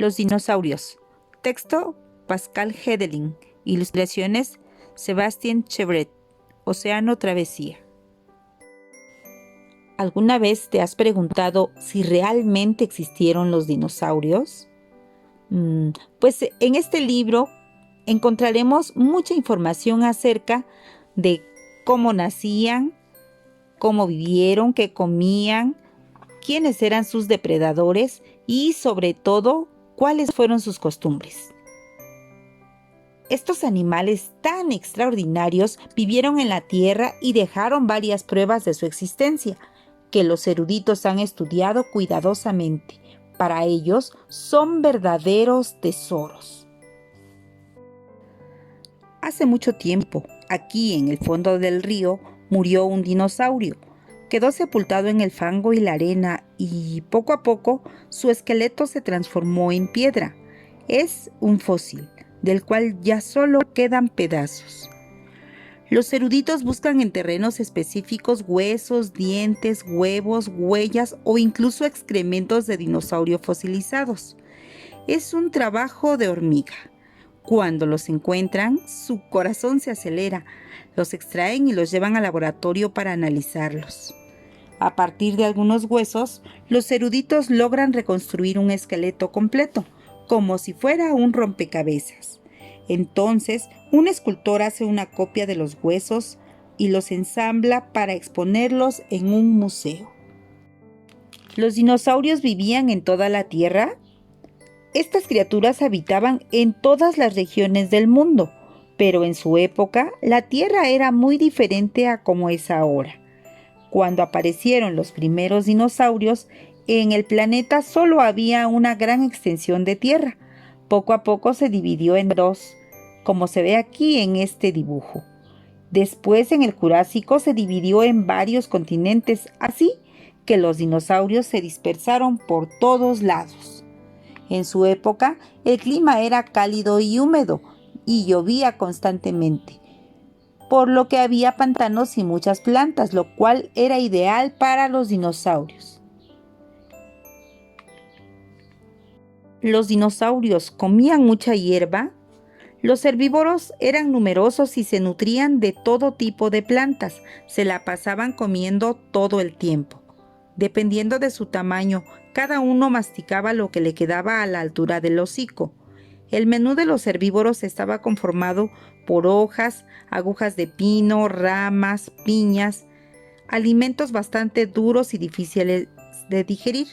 Los dinosaurios. Texto: Pascal Hedelin. Ilustraciones: Sébastien Chevret. Océano Travesía. ¿Alguna vez te has preguntado si realmente existieron los dinosaurios? Pues en este libro encontraremos mucha información acerca de cómo nacían, cómo vivieron, qué comían, quiénes eran sus depredadores y, sobre todo, cuáles fueron sus costumbres. Estos animales tan extraordinarios vivieron en la Tierra y dejaron varias pruebas de su existencia, que los eruditos han estudiado cuidadosamente. Para ellos son verdaderos tesoros. Hace mucho tiempo, aquí en el fondo del río, murió un dinosaurio. Quedó sepultado en el fango y la arena y poco a poco su esqueleto se transformó en piedra. Es un fósil, del cual ya solo quedan pedazos. Los eruditos buscan en terrenos específicos huesos, dientes, huevos, huellas o incluso excrementos de dinosaurio fosilizados. Es un trabajo de hormiga. Cuando los encuentran, su corazón se acelera. Los extraen y los llevan al laboratorio para analizarlos. A partir de algunos huesos, los eruditos logran reconstruir un esqueleto completo, como si fuera un rompecabezas. Entonces, un escultor hace una copia de los huesos y los ensambla para exponerlos en un museo. ¿Los dinosaurios vivían en toda la Tierra? Estas criaturas habitaban en todas las regiones del mundo, pero en su época la Tierra era muy diferente a como es ahora. Cuando aparecieron los primeros dinosaurios, en el planeta solo había una gran extensión de tierra. Poco a poco se dividió en dos, como se ve aquí en este dibujo. Después, en el Jurásico, se dividió en varios continentes, así que los dinosaurios se dispersaron por todos lados. En su época, el clima era cálido y húmedo, y llovía constantemente, por lo que había pantanos y muchas plantas, lo cual era ideal para los dinosaurios. ¿Los dinosaurios comían mucha hierba? Los herbívoros eran numerosos y se nutrían de todo tipo de plantas. Se la pasaban comiendo todo el tiempo. Dependiendo de su tamaño, cada uno masticaba lo que le quedaba a la altura del hocico. El menú de los herbívoros estaba conformado por hojas, agujas de pino, ramas, piñas, alimentos bastante duros y difíciles de digerir.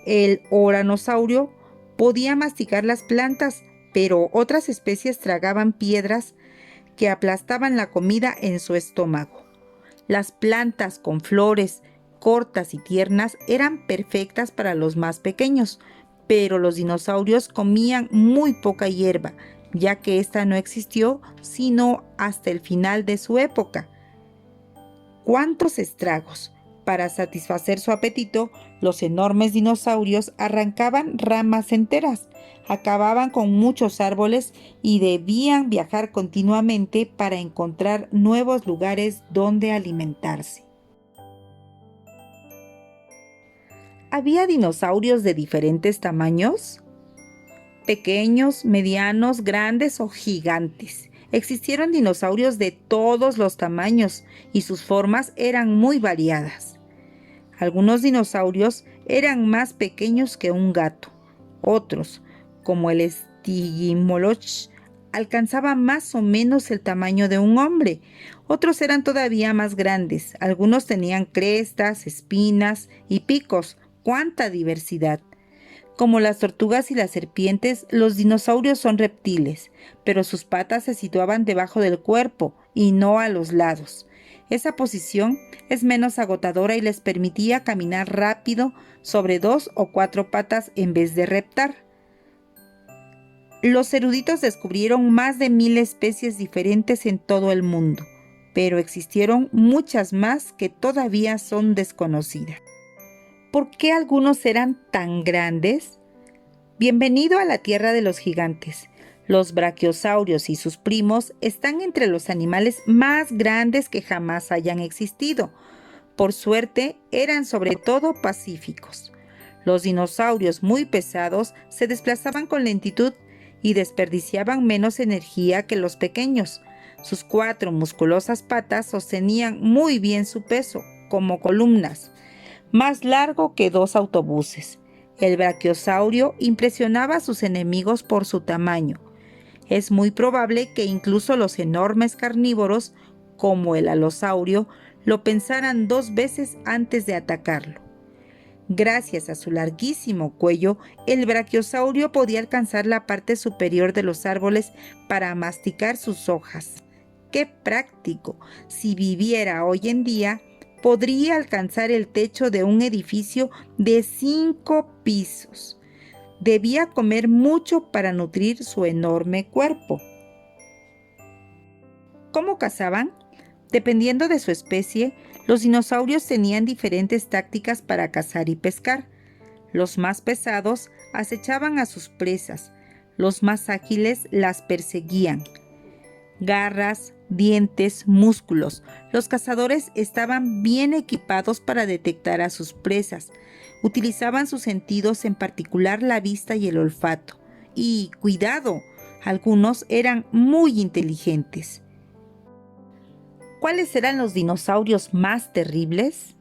El oranosaurio podía masticar las plantas, pero otras especies tragaban piedras que aplastaban la comida en su estómago. Las plantas con flores cortas y tiernas eran perfectas para los más pequeños, pero los dinosaurios comían muy poca hierba, ya que ésta no existió sino hasta el final de su época. ¡Cuántos estragos! Para satisfacer su apetito, los enormes dinosaurios arrancaban ramas enteras, acababan con muchos árboles y debían viajar continuamente para encontrar nuevos lugares donde alimentarse. ¿Había dinosaurios de diferentes tamaños? Pequeños, medianos, grandes o gigantes. Existieron dinosaurios de todos los tamaños y sus formas eran muy variadas. Algunos dinosaurios eran más pequeños que un gato. Otros, como el Stygimoloch, alcanzaban más o menos el tamaño de un hombre. Otros eran todavía más grandes. Algunos tenían crestas, espinas y picos. ¡Cuánta diversidad! Como las tortugas y las serpientes, los dinosaurios son reptiles, pero sus patas se situaban debajo del cuerpo y no a los lados. Esa posición es menos agotadora y les permitía caminar rápido sobre 2 o 4 patas en vez de reptar. Los eruditos descubrieron más de 1000 especies diferentes en todo el mundo, pero existieron muchas más que todavía son desconocidas. ¿Por qué algunos eran tan grandes? Bienvenido a la tierra de los gigantes. Los brachiosaurios y sus primos están entre los animales más grandes que jamás hayan existido. Por suerte, eran sobre todo pacíficos. Los dinosaurios muy pesados se desplazaban con lentitud y desperdiciaban menos energía que los pequeños. Sus 4 musculosas patas sostenían muy bien su peso, como columnas, más largo que 2 autobuses. El brachiosaurio impresionaba a sus enemigos por su tamaño. Es muy probable que incluso los enormes carnívoros, como el alosaurio, lo pensaran 2 veces antes de atacarlo. Gracias a su larguísimo cuello, el brachiosaurio podía alcanzar la parte superior de los árboles para masticar sus hojas. ¡Qué práctico! Si viviera hoy en día, podría alcanzar el techo de un edificio de 5 pisos. Debía comer mucho para nutrir su enorme cuerpo. ¿Cómo cazaban? Dependiendo de su especie, los dinosaurios tenían diferentes tácticas para cazar y pescar. Los más pesados acechaban a sus presas, los más ágiles las perseguían. Garras, dientes, músculos. Los cazadores estaban bien equipados para detectar a sus presas. Utilizaban sus sentidos, en particular la vista y el olfato. Y, cuidado, algunos eran muy inteligentes. ¿Cuáles eran los dinosaurios más terribles?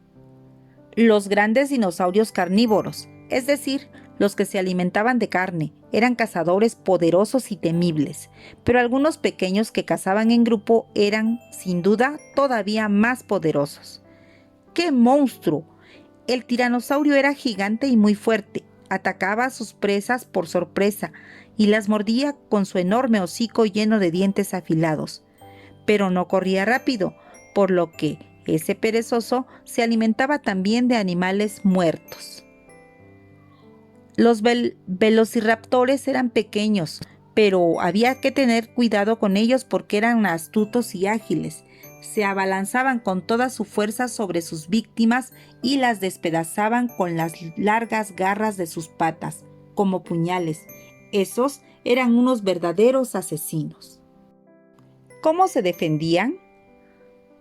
Los grandes dinosaurios carnívoros, es decir, los que se alimentaban de carne, eran cazadores poderosos y temibles, pero algunos pequeños que cazaban en grupo eran, sin duda, todavía más poderosos. ¡Qué monstruo! El tiranosaurio era gigante y muy fuerte, atacaba a sus presas por sorpresa y las mordía con su enorme hocico lleno de dientes afilados. Pero no corría rápido, por lo que ese perezoso se alimentaba también de animales muertos. Los velociraptores eran pequeños, pero había que tener cuidado con ellos porque eran astutos y ágiles. Se abalanzaban con toda su fuerza sobre sus víctimas y las despedazaban con las largas garras de sus patas, como puñales. Esos eran unos verdaderos asesinos. ¿Cómo se defendían?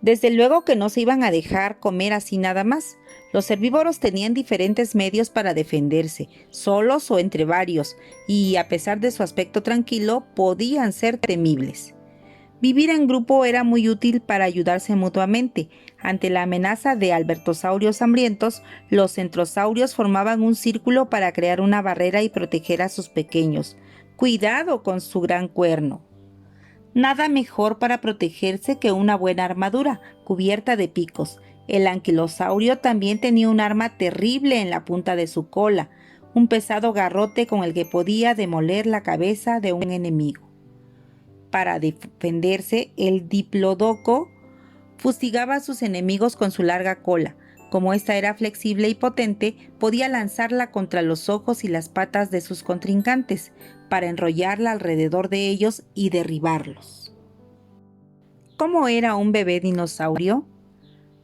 Desde luego que no se iban a dejar comer así nada más. Los herbívoros tenían diferentes medios para defenderse, solos o entre varios, y a pesar de su aspecto tranquilo, podían ser temibles. Vivir en grupo era muy útil para ayudarse mutuamente. Ante la amenaza de albertosaurios hambrientos, los centrosaurios formaban un círculo para crear una barrera y proteger a sus pequeños. ¡Cuidado con su gran cuerno! Nada mejor para protegerse que una buena armadura, cubierta de picos. El anquilosaurio también tenía un arma terrible en la punta de su cola, un pesado garrote con el que podía demoler la cabeza de un enemigo. Para defenderse, el diplodoco fustigaba a sus enemigos con su larga cola. Como esta era flexible y potente, podía lanzarla contra los ojos y las patas de sus contrincantes, para enrollarla alrededor de ellos y derribarlos. ¿Cómo era un bebé dinosaurio?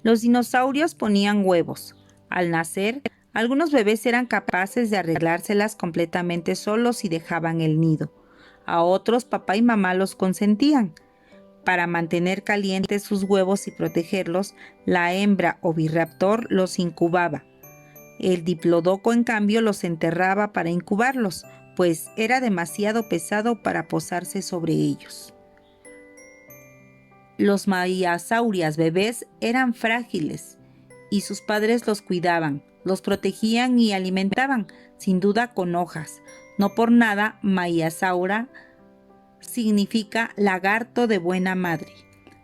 Los dinosaurios ponían huevos. Al nacer, algunos bebés eran capaces de arreglárselas completamente solos y dejaban el nido. A otros, papá y mamá los consentían. Para mantener calientes sus huevos y protegerlos, la hembra oviraptor los incubaba. El diplodoco, en cambio, los enterraba para incubarlos, pues era demasiado pesado para posarse sobre ellos. Los maiasaurias bebés eran frágiles y sus padres los cuidaban, los protegían y alimentaban, sin duda con hojas. No por nada, maiasaura significa lagarto de buena madre.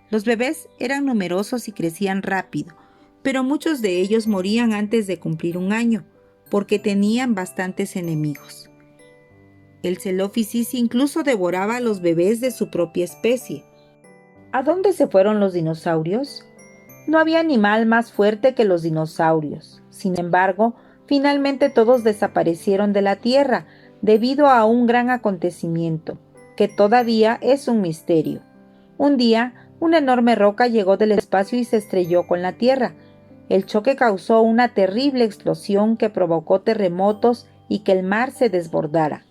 Los bebés eran numerosos y crecían rápido, pero muchos de ellos morían antes de cumplir un año, porque tenían bastantes enemigos. El Celophysis incluso devoraba a los bebés de su propia especie. ¿A dónde se fueron los dinosaurios? No había animal más fuerte que los dinosaurios. Sin embargo, finalmente todos desaparecieron de la Tierra debido a un gran acontecimiento, que todavía es un misterio. Un día, una enorme roca llegó del espacio y se estrelló con la Tierra. El choque causó una terrible explosión que provocó terremotos y que el mar se desbordara.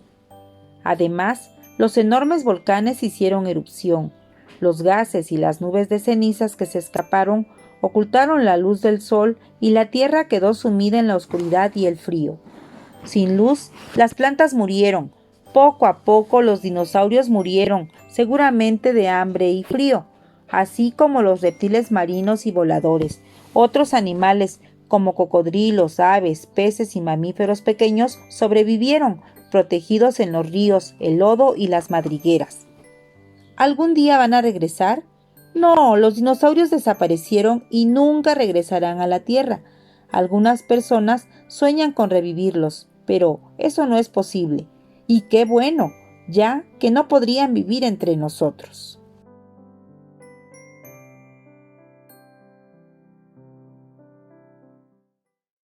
Además, los enormes volcanes hicieron erupción. Los gases y las nubes de cenizas que se escaparon ocultaron la luz del sol y la Tierra quedó sumida en la oscuridad y el frío. Sin luz, las plantas murieron. Poco a poco los dinosaurios murieron, seguramente de hambre y frío, así como los reptiles marinos y voladores. Otros animales, como cocodrilos, aves, peces y mamíferos pequeños, sobrevivieron, protegidos en los ríos, el lodo y las madrigueras. ¿Algún día van a regresar? No, los dinosaurios desaparecieron y nunca regresarán a la Tierra. Algunas personas sueñan con revivirlos, pero eso no es posible. Y qué bueno, ya que no podrían vivir entre nosotros.